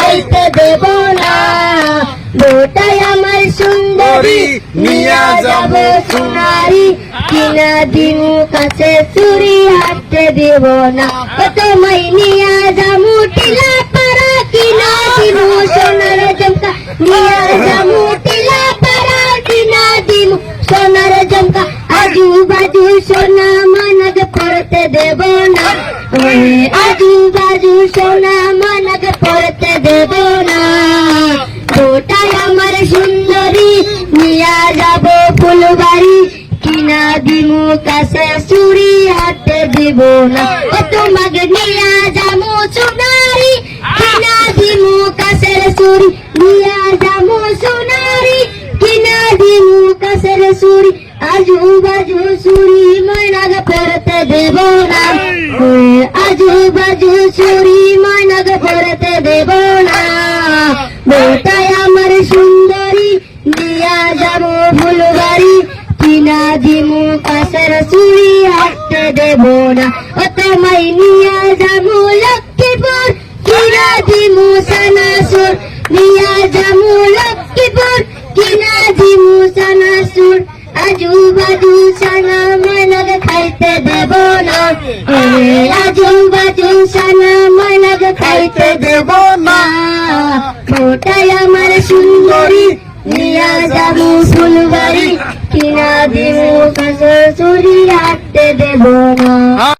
খাইতে দেব না। বউটাই আমার সুন্দরী নিয়া যাব সোনারি, কিনা দিমু কাছে চুরি হাতে দেব না। তোমায় নিয়া যামু টিলা পাড়া, কিনা দিমু সোনার ঝুমকা, নিয়া যামু টিলা পাড়া, কিনা দিমু সোনার ঝুমকা। আজু বাজু সোনা মানগ পড়তে দেব না, আজু বাজু সোনা মানগ পড়তে দেব না। বউটাই আমার সুন্দরী নিয়া যাব ফুলবাড়ি, কিনা দিমু কাছে চুরি হাতে দিব না। তোমাকে নিয়া যামু সোনারি, কিনা দিমু কাছের চুরি, নিয়া যামু সোনারি, কিনা দিমু কাছের চুরি। আজু বাজু চুরি ময়নাগ পড়তে দেব না, আজু বাজু চুরি ময়নাগ পড়তে দেব না। বউটাই আমার সুন্দরী নিয়া যাব ফুলবাড়ি, কিনা দিমু কাছের চুরি হাতে দেব না। তোমায় নিয়া যাবো লক্ষ্মীপুর, কিনা দিমু সানাসুর, নিয়া যাবো লক্ষ্মীপুর, কিনা দিমু সানাসুর। আজু বাজু সানা ময়নাগ খাইতে দেব না, আজু বাজু সানা ময়নাগ খাইতে দেব না। বউটাই আমার সুন্দরী নিয়া যাবো ফুলবাড়ি, কিনা দিমু কাছে চুরি হাতে দেব না।